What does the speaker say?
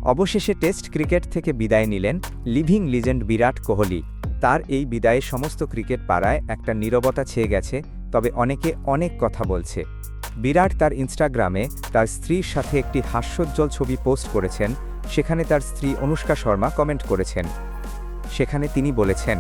অবশেষে test cricket থেকে বিদায় নিলেন লিভিং লিজেন্ড বিরাট কোহলি। তার এই বিদায়ে সমস্ত ক্রিকেট পাড়ায় একটা নীরবতা ছেয়ে গেছে, তবে অনেকে অনেক কথা বলছে। বিরাট তার ইনস্টাগ্রামে তার স্ত্রীর সাথে একটি হাস্যোজ্জ্বল ছবি পোস্ট করেছেন। সেখানে তার স্ত্রী অনুষ্কা শর্মা কমেন্ট করেছেন। সেখানে তিনি বলেছেন,